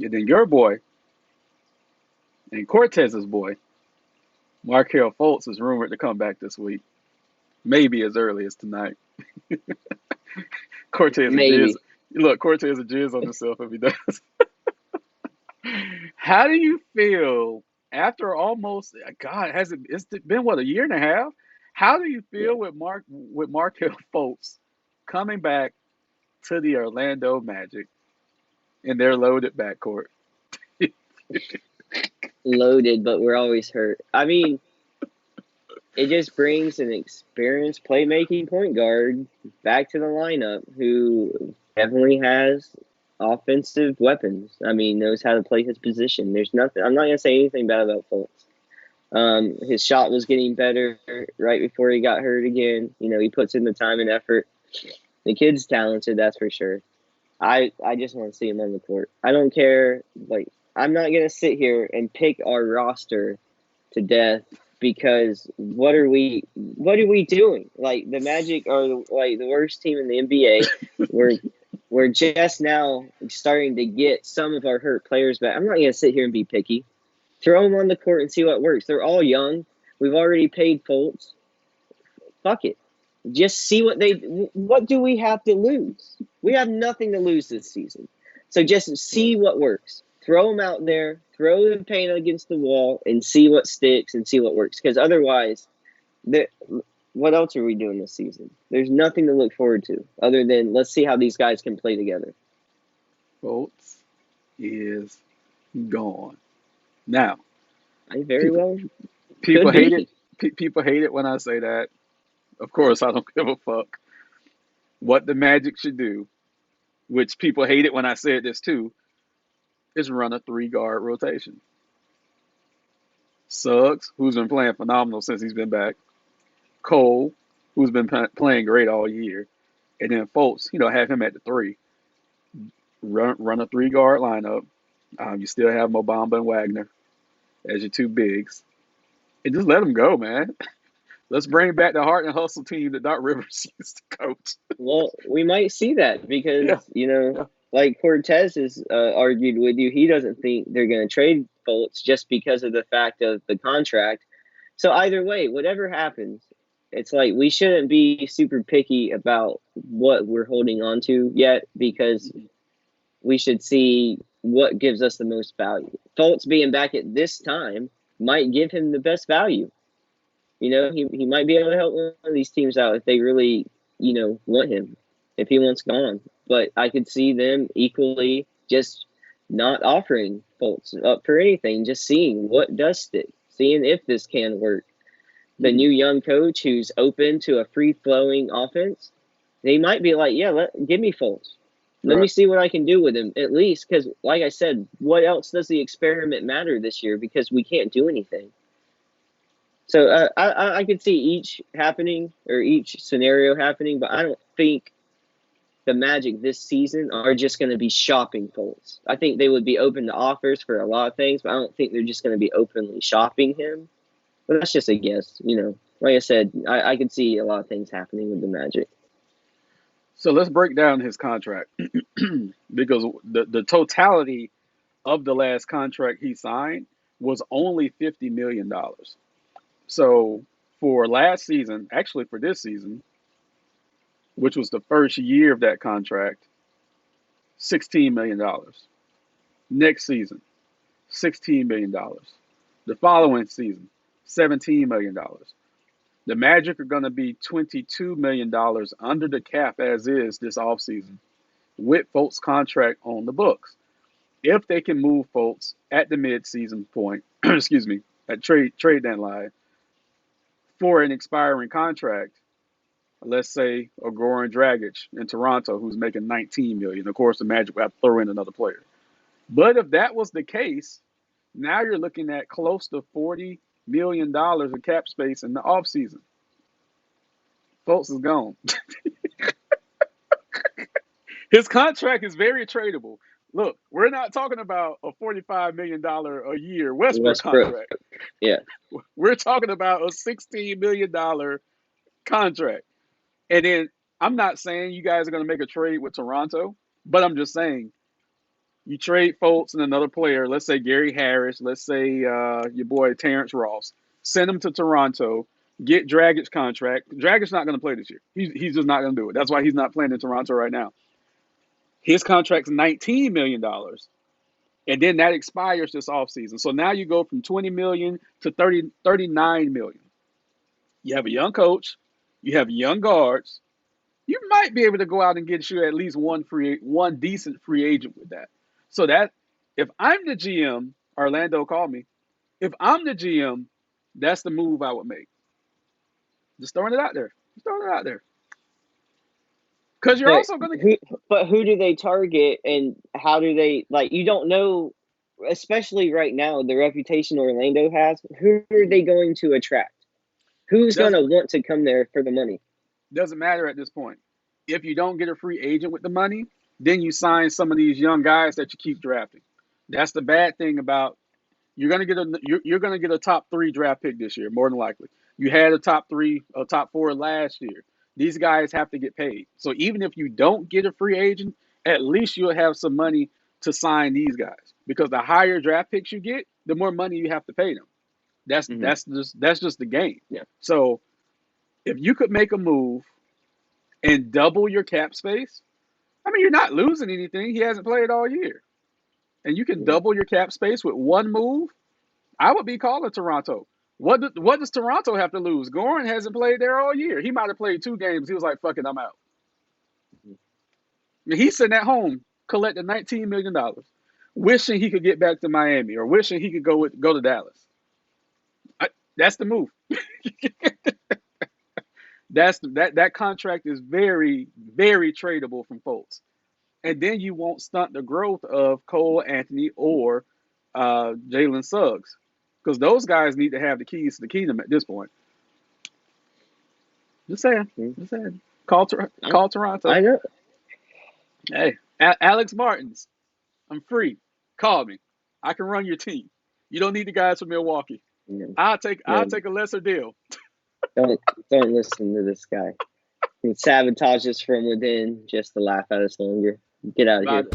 And then your boy and Cortez's boy, Markelle Fultz, is rumored to come back this week, maybe as early as tonight. Cortez a jizz. Maybe. Look, Cortez a jizz on himself if he does. How do you feel after almost God? Has it? It's been what, a year and a half? How do you Yeah. feel with Markelle Fultz coming back to the Orlando Magic in their loaded backcourt? Loaded, but we're always hurt. I mean, it just brings an experienced playmaking point guard back to the lineup who definitely has offensive weapons. I mean, knows how to play his position. There's nothing. I'm not gonna say anything bad about Fultz. His shot was getting better right before he got hurt again. You know, he puts in the time and effort. The kid's talented, that's for sure. I just want to see him on the court. I don't care. Like, I'm not gonna sit here and pick our roster to death because what are we doing? Like, the Magic are like the worst team in the NBA. We're just now starting to get some of our hurt players back. I'm not gonna sit here and be picky. Throw them on the court and see what works. They're all young. We've already paid Fultz. Fuck it. Just see what do we have to lose? We have nothing to lose this season. So just see what works. Throw them out there, throw the paint against the wall, and see what sticks and see what works. Because otherwise, the, what else are we doing this season? There's nothing to look forward to other than let's see how these guys can play together. Fultz is gone. Now, I very people well people could hate it. be. People hate it when I say that. Of course, I don't give a fuck. What the Magic should do, which people hate it when I said this too, is run a three guard rotation. Suggs, who's been playing phenomenal since he's been back. Cole, who's been playing great all year. And then Fultz, have him at the three. Run a three guard lineup. You still have Mobamba and Wagner as your two bigs. And just let them go, man. Let's bring back the heart and hustle team that Doc Rivers used to coach. Well, we might see that Yeah, because, yeah, like Cortez has argued with you, he doesn't think they're going to trade Fultz just because of the fact of the contract. So either way, whatever happens, it's like we shouldn't be super picky about what we're holding on to yet because we should see what gives us the most value. Fultz being back at this time might give him the best value. He might be able to help one of these teams out if they really, want him, if he wants gone. But I could see them equally just not offering Fultz up for anything, just seeing what does stick, seeing if this can work. The mhm, new young coach who's open to a free flowing offense, they might be like, yeah, give me Fultz. Let me right. see what I can do with him at least. Because, like I said, what else does the experiment matter this year? Because we can't do anything. So I could see each happening or each scenario happening, but I don't think the Magic this season are just going to be shopping Fultz. I think they would be open to offers for a lot of things, but I don't think they're just going to be openly shopping him. But that's just a guess. Like I said, I could see a lot of things happening with the Magic. So let's break down his contract because the totality of the last contract he signed was only $50 million. So for last season, actually for this season, which was the first year of that contract, $16 million. Next season, $16 million. The following season, $17 million. The Magic are going to be $22 million under the cap as is this offseason with Fultz' contract on the books. If they can move Fultz at the midseason point, excuse me, at trade deadline for an expiring contract, let's say a Goran Dragic in Toronto who's making 19 million. Of course, the Magic will have to throw in another player. But if that was the case, now you're looking at close to $40 million of cap space in the offseason. Fultz is gone. His contract is very tradable. Look, we're not talking about a $45 million a year Westbrook Westbrook, contract. yeah. We're talking about a $16 million contract. And then I'm not saying you guys are going to make a trade with Toronto, but I'm just saying You trade Fultz and another player, let's say Gary Harris, let's say your boy Terrence Ross, send him to Toronto, get Dragic's contract. Dragic's not going to play this year. He's just not going to do it. That's why he's not playing in Toronto right now. His contract's $19 million. And then that expires this offseason. So now you go from 20 million to 39 million. You have a young coach, you have young guards. You might be able to go out and get you at least one decent free agent with that. So that if I'm the GM, Orlando called me. If I'm the GM, that's the move I would make. Just throwing it out there. Just throwing it out there. Because you're But also going to. who do they target, and how do they, like, you don't know, especially right now, the reputation Orlando has. Who are they going to attract? Who's going to want to come there for the money? Doesn't matter at this point. If you don't get a free agent with the money, then you sign some of these young guys that you keep drafting. That's the bad thing about you're gonna get a top 3 draft pick this year, more than likely. You had a top 3 or top 4 last year. These guys have to get paid. So even if you don't get a free agent, at least you'll have some money to sign these guys. Because the higher draft picks you get, the more money you have to pay them. That's just the game. Yeah. So if you could make a move and double your cap space, I mean, you're not losing anything. He hasn't played all year. And you can double your cap space with one move. I would be calling Toronto. What does Toronto have to lose? Goran hasn't played there all year. He might have played 2 games. He was like, fuck it, I'm out. I mean, he's sitting at home collecting $19 million, wishing he could get back to Miami or wishing he could go to Dallas. That's the move. That contract is very, very tradable from Fultz. And then you won't stunt the growth of Cole Anthony or Jalen Suggs. Because those guys need to have the keys to the kingdom at this point. Just saying. Just saying. Call Toronto. I know. Hey, Alex Martins, I'm free. Call me. I can run your team. You don't need the guys from Milwaukee. Yeah. I'll take a lesser deal. Don't listen to this guy. He sabotages from within just to laugh at us longer. Get out of here.